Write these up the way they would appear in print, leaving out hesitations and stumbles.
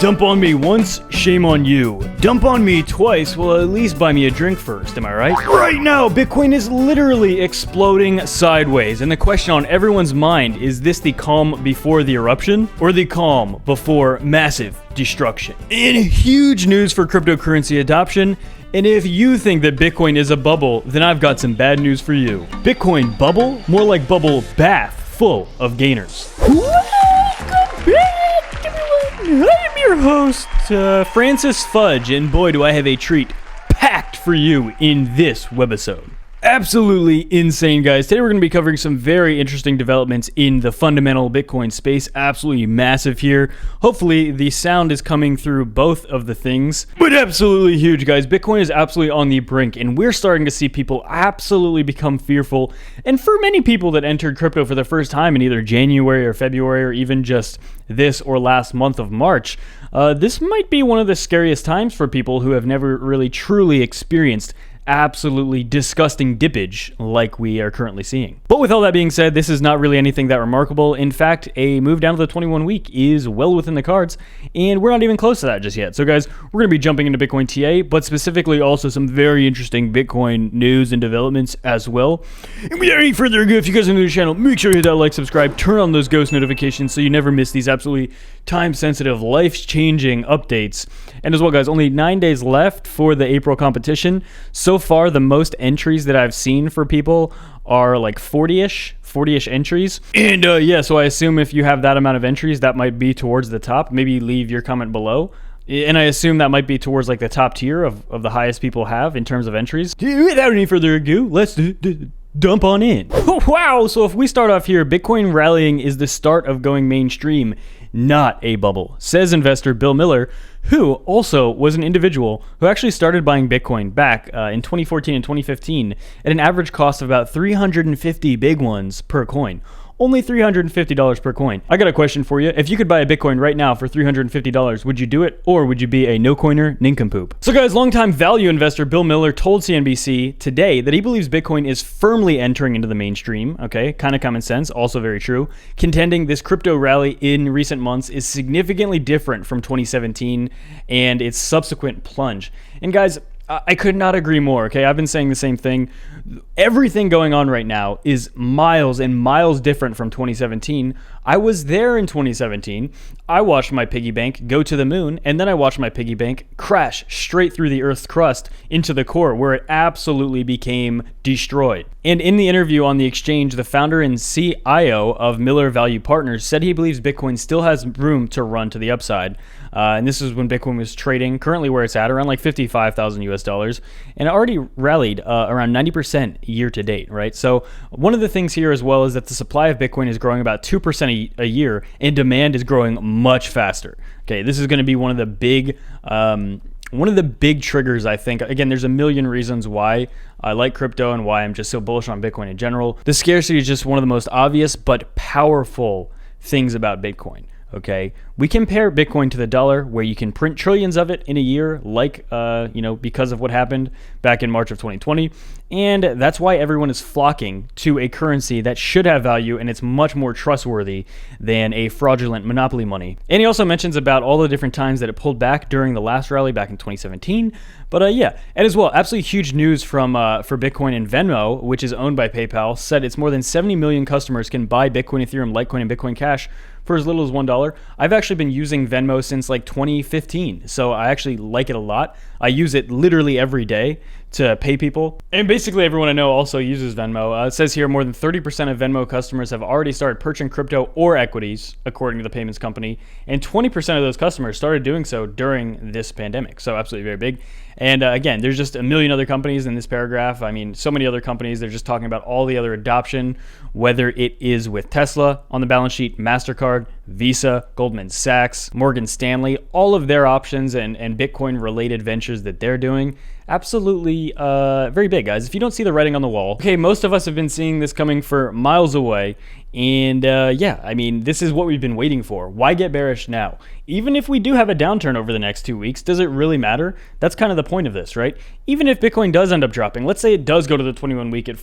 Dump on me once, shame on you. Dump on me twice, well, at least buy me a drink first, am I right? Right now, Bitcoin is literally exploding sideways, and the question on everyone's mind is this the calm before the eruption, or the calm before massive destruction? In huge news for cryptocurrency adoption, and if you think that Bitcoin is a bubble, then I've got some bad news for you. Bitcoin bubble? More like bubble bath full of gainers. I'm your host, Francis Fudge, and boy do I have a treat packed for you in this webisode. Absolutely insane, guys. Today we're going to be covering some very interesting developments in the fundamental Bitcoin space. Absolutely massive here. Hopefully the sound is coming through both of the things, but absolutely huge, guys. Bitcoin is absolutely on the brink, and we're starting to see people absolutely become fearful. And for many people that entered crypto for the first time in either January or February or even just this or last month of March, this might be one of the scariest times for people who have never really truly experienced absolutely disgusting dippage like we are currently seeing. But with all that being said, this is not really anything that remarkable. In fact, a move down to the 21 week is well within the cards, and we're not even close to that just yet. So guys, we're going to be jumping into Bitcoin TA, but specifically also some very interesting Bitcoin news and developments as well. And without any further ado, if you guys are new to the channel, make sure you hit that like, subscribe, turn on those ghost notifications so you never miss these absolutely time-sensitive, life-changing updates. And as well, guys, only 9 days left for the April competition. So far, the most entries that I've seen for people are like 40-ish entries. And yeah, so I assume if you have that amount of entries, that might be towards the top. Maybe leave your comment below. And I assume that might be towards like the top tier of the highest people have in terms of entries. Without any further ado, let's dump on in. Oh, wow, so if we start off here, Bitcoin rallying is the start of going mainstream, not a bubble, says investor Bill Miller, who also was an individual who actually started buying Bitcoin back in 2014 and 2015 at an average cost of about 350 big ones per coin. Only $350 per coin. I got a question for you. If you could buy a Bitcoin right now for $350, would you do it, or would you be a no-coiner nincompoop? So guys, longtime value investor Bill Miller told CNBC today that he believes Bitcoin is firmly entering into the mainstream, okay? Kind of common sense, also very true, contending this crypto rally in recent months is significantly different from 2017 and its subsequent plunge. And guys, I could not agree more, okay? I've been saying the same thing. Everything going on right now is miles and miles different from 2017. I was there in 2017. I watched my piggy bank go to the moon, and then I watched my piggy bank crash straight through the Earth's crust into the core, where it absolutely became destroyed. And in the interview on the exchange, the founder and CIO of Miller Value Partners said he believes Bitcoin still has room to run to the upside. And this is when Bitcoin was trading, currently where it's at, around like 55,000 US dollars, and it already rallied around 90% year to date, right? So one of the things here as well is that the supply of Bitcoin is growing about 2% a year, and demand is growing much faster. Okay, this is going to be one of the big triggers, I think. Again, there's a million reasons why I like crypto and why I'm just so bullish on Bitcoin in general. The scarcity is just one of the most obvious but powerful things about Bitcoin. Okay, we compare Bitcoin to the dollar, where you can print trillions of it in a year, like, because of what happened back in March of 2020. And that's why everyone is flocking to a currency that should have value, and it's much more trustworthy than a fraudulent monopoly money. And he also mentions about all the different times that it pulled back during the last rally back in 2017. But yeah, and as well, absolutely huge news from for Bitcoin and Venmo, which is owned by PayPal, said it's more than 70 million customers can buy Bitcoin, Ethereum, Litecoin, and Bitcoin Cash for as little as $1. I've actually been using Venmo since like 2015, so I actually like it a lot. I use it literally every day to pay people. And basically everyone I know also uses Venmo. It says here more than 30% of Venmo customers have already started purchasing crypto or equities, according to the payments company. And 20% of those customers started doing so during this pandemic. So absolutely very big. And again, there's just a million other companies in this paragraph. I mean, so many other companies. They're just talking about all the other adoption, whether it is with Tesla on the balance sheet, MasterCard, Visa, Goldman Sachs, Morgan Stanley, all of their options and Bitcoin related ventures that they're doing. Absolutely very big, guys. If you don't see the writing on the wall, okay, most of us have been seeing this coming for miles away. And yeah, I mean, this is what we've been waiting for. Why get bearish now? Even if we do have a downturn over the next 2 weeks, does it really matter? That's kind of the point of this, right? Even if Bitcoin does end up dropping, let's say it does go to the 21 week at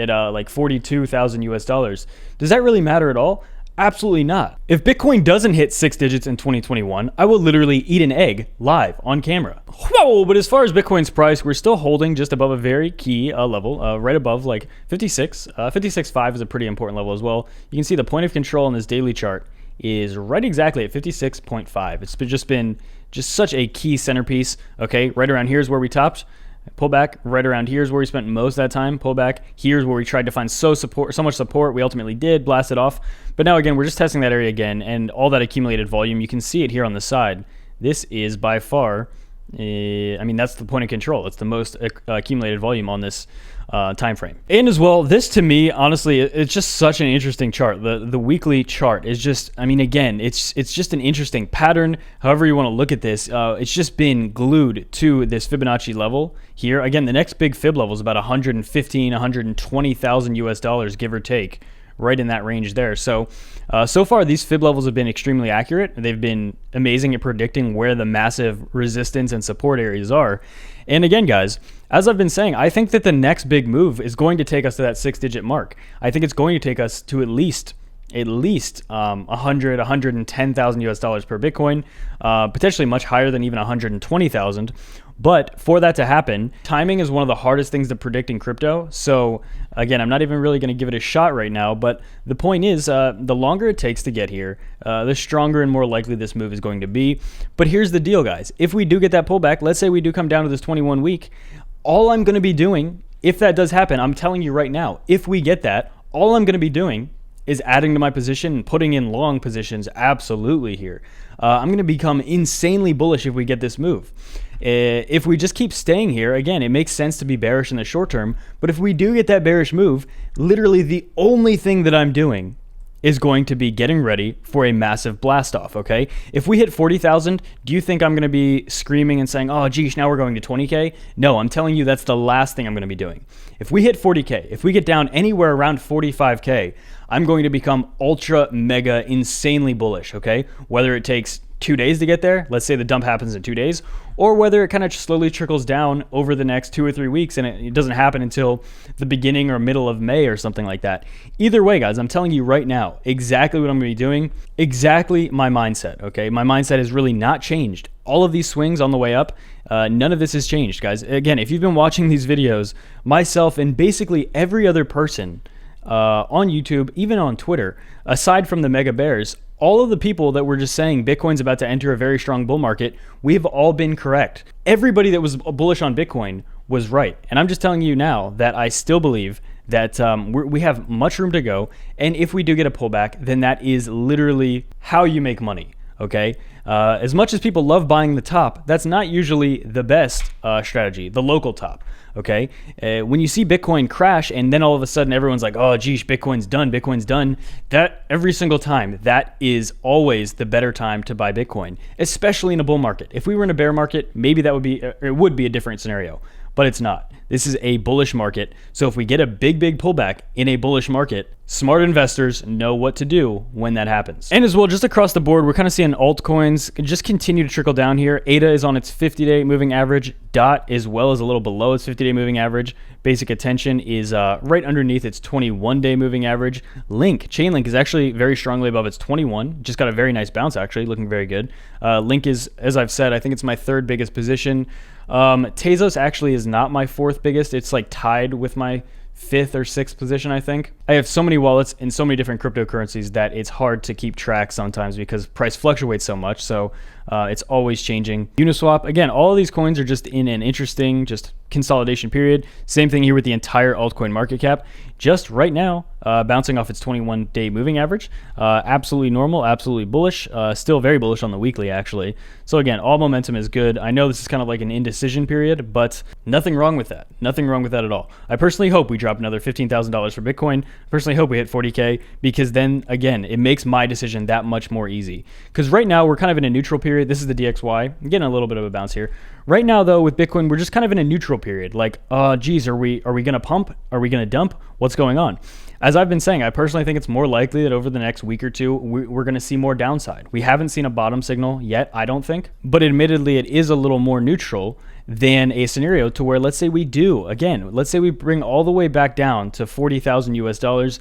like 42,000 US dollars. Does that really matter at all? Absolutely not. If Bitcoin doesn't hit 6 digits in 2021, I will literally eat an egg live on camera. Whoa, but as far as Bitcoin's price, we're still holding just above a very key level, right above like 56. 56.5 is a pretty important level as well. You can see the point of control on this daily chart is right exactly at 56.5. It's been just such a key centerpiece. Okay, right around here is where we topped. Pull back. Right around here is where we spent most of that time. Pull back. Here's where we tried to find so much support. We ultimately did blast it off. But now again, we're just testing that area again, and all that accumulated volume, you can see it here on the side. This is by far, that's the point of control. It's the most accumulated volume on this time frame. And as well, this to me, honestly, it's just such an interesting chart. The weekly chart is just, again, it's just an interesting pattern. However you want to look at this, it's just been glued to this Fibonacci level here. Again, the next big fib level is about 115, 120,000 US dollars, give or take, right in that range there. So far these fib levels have been extremely accurate. They've been amazing at predicting where the massive resistance and support areas are. And again, guys, as I've been saying, I think that the next big move is going to take us to that 6-digit mark. I think it's going to take us to at least 110,000 US dollars per Bitcoin, potentially much higher than even 120,000. But for that to happen, timing is one of the hardest things to predict in crypto. So again, I'm not even really going to give it a shot right now, but the point is, the longer it takes to get here, the stronger and more likely this move is going to be. But here's the deal, guys. If we do get that pullback, let's say we do come down to this 21 week, all I'm going to be doing, if that does happen, I'm telling you right now, if we get that, all I'm going to be doing is adding to my position and putting in long positions absolutely here. I'm going to become insanely bullish if we get this move. If we just keep staying here, again, it makes sense to be bearish in the short term, but if we do get that bearish move, literally the only thing that I'm doing is going to be getting ready for a massive blast off, okay? If we hit 40,000, do you think I'm going to be screaming and saying, oh, geez, now we're going to 20K? No, I'm telling you that's the last thing I'm going to be doing. If we hit 40K, if we get down anywhere around 45K, I'm going to become ultra, mega, insanely bullish, okay? Whether it takes 2 days to get there, let's say the dump happens in 2 days, or whether it kind of slowly trickles down over the next 2 or 3 weeks and it doesn't happen until the beginning or middle of May or something like that. Either way, guys, I'm telling you right now exactly what I'm going to be doing, exactly my mindset, okay? My mindset has really not changed. All of these swings on the way up, none of this has changed, guys. Again, if you've been watching these videos, myself and basically every other person on YouTube, even on Twitter, aside from the mega bears, all of the people that were just saying Bitcoin's about to enter a very strong bull market, we've all been correct. Everybody that was bullish on Bitcoin was right. And I'm just telling you now that I still believe that we have much room to go. And if we do get a pullback, then that is literally how you make money. Okay, as much as people love buying the top, that's not usually the best strategy, the local top. Okay, when you see Bitcoin crash and then all of a sudden everyone's like, oh geez, Bitcoin's done, that every single time, that is always the better time to buy Bitcoin, especially in a bull market. If we were in a bear market, maybe it would be a different scenario, but it's not. This is a bullish market. So if we get a big pullback in a bullish market, smart investors know what to do when that happens. And as well, just across the board, we're kind of seeing altcoins just continue to trickle down here. ADA is on its 50-day moving average. DOT as well is a little below its 50-day moving average. Basic Attention is right underneath its 21-day moving average. Chainlink is actually very strongly above its 21. Just got a very nice bounce, actually, looking very good. Link is, as I've said, I think it's my third biggest position. Tezos actually is not my fourth biggest. It's like tied with my fifth or sixth position, I think. I have so many wallets in so many different cryptocurrencies that it's hard to keep track sometimes because price fluctuates so much. So it's always changing. Uniswap, again, all of these coins are just in an interesting just consolidation period. Same thing here with the entire altcoin market cap. Just right now, bouncing off its 21-day moving average. Absolutely normal, absolutely bullish. Still very bullish on the weekly, actually. So again, all momentum is good. I know this is kind of like an indecision period, but nothing wrong with that. Nothing wrong with that at all. I personally hope we drop another $15,000 for Bitcoin. I personally hope we hit 40K because then, again, it makes my decision that much more easy. Because right now, we're kind of in a neutral period. This is the DXY. I'm getting a little bit of a bounce here. Right now, though, with Bitcoin, we're just kind of in a neutral period. Like, geez, are we going to pump? Are we going to dump? What's going on? As I've been saying, I personally think it's more likely that over the next week or two, we're going to see more downside. We haven't seen a bottom signal yet, I don't think. But admittedly, it is a little more neutral. than a scenario to where, let's say we do, again, let's say we bring all the way back down to 40,000 US dollars,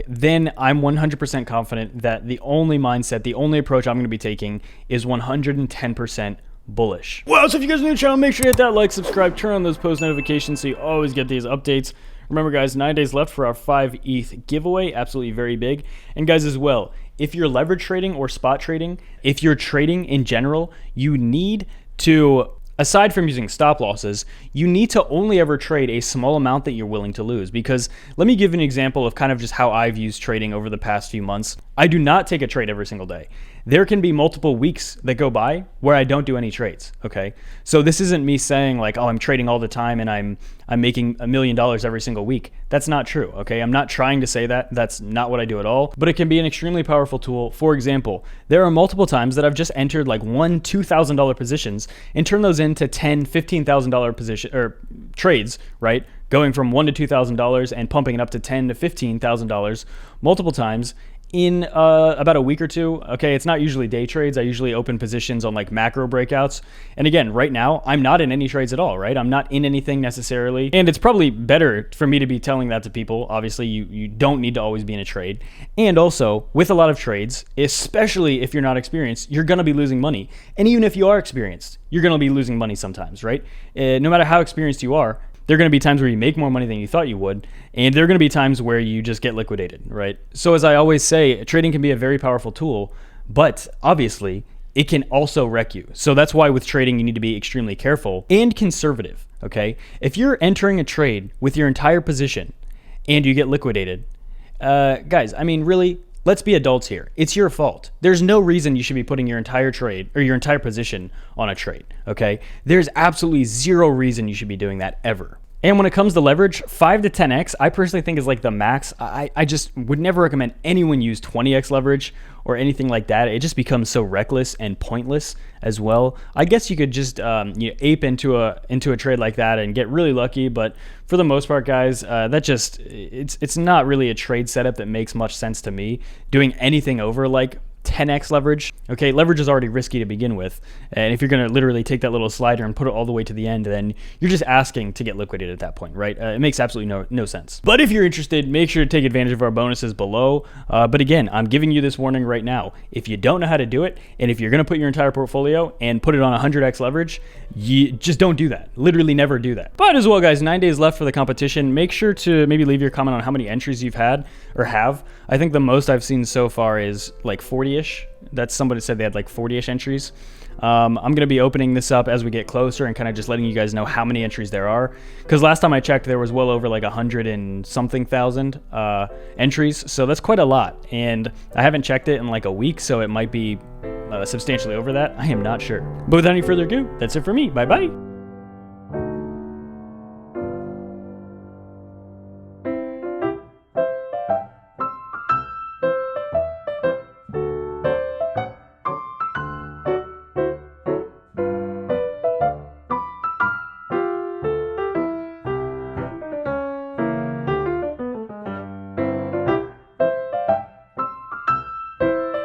then I'm 100% confident that the only mindset, the only approach I'm going to be taking is 110% bullish. Well, so if you guys are new to the channel, make sure to hit that like, subscribe, turn on those post notifications so you always get these updates. Remember guys, 9 days left for our 5 ETH giveaway, absolutely very big. And guys as well, if you're leverage trading or spot trading, if you're trading in general, you need to, aside from using stop losses, you need to only ever trade a small amount that you're willing to lose. Because let me give you an example of kind of just how I've used trading over the past few months. I do not take a trade every single day. There can be multiple weeks that go by where I don't do any trades, okay? So this isn't me saying like, oh, I'm trading all the time and I'm making $1 million every single week. That's not true, okay? I'm not trying to say that. That's not what I do at all, but it can be an extremely powerful tool. For example, there are multiple times that I've just entered like $1,000, $2,000 positions and turned those into $10,000, $15,000 position or trades, right? Going from $1,000 to $2,000 and pumping it up to $10,000 to $15,000 multiple times in about a week or two. Okay, it's not usually day trades. I usually open positions on like macro breakouts. And again, right now, I'm not in any trades at all, right? I'm not in anything necessarily. And it's probably better for me to be telling that to people. Obviously, you don't need to always be in a trade. And also, with a lot of trades, especially if you're not experienced, you're gonna be losing money. And even if you are experienced, you're gonna be losing money sometimes, right? No matter how experienced you are, there are going to be times where you make more money than you thought you would, and there are going to be times where you just get liquidated, right? So as I always say, trading can be a very powerful tool, but obviously it can also wreck you. So that's why with trading, you need to be extremely careful and conservative, okay? If you're entering a trade with your entire position and you get liquidated, guys, I mean, really, let's be adults here. It's your fault. There's no reason you should be putting your entire trade or your entire position on a trade, okay? There's absolutely zero reason you should be doing that ever. And when it comes to leverage, 5 to 10x, I personally think is like the max. I just would never recommend anyone use 20x leverage or anything like that. It just becomes so reckless and pointless as well. I guess you could just ape into a trade like that and get really lucky, but for the most part, guys, it's not really a trade setup that makes much sense to me. Doing anything over like 10x leverage. Okay, leverage is already risky to begin with, and if you're going to literally take that little slider and put it all the way to the end, then you're just asking to get liquidated at that point, right? It makes absolutely no sense. But if you're interested, make sure to take advantage of our bonuses below. But again, I'm giving you this warning right now. If you don't know how to do it, and if you're going to put your entire portfolio and put it on 100x leverage, you just don't do that. Literally never do that. But as well, guys, 9 days left for the competition. Make sure to maybe leave your comment on how many entries you've had or have. I think the most I've seen so far is like 40-ish. That's somebody said they had like 40-ish entries. I'm going to be opening this up as we get closer and kind of just letting you guys know how many entries there are. Because last time I checked, there was well over like 100 and something thousand entries. So that's quite a lot. And I haven't checked it in like a week, so it might be substantially over that. I am not sure. But without any further ado, that's it for me. Bye-bye.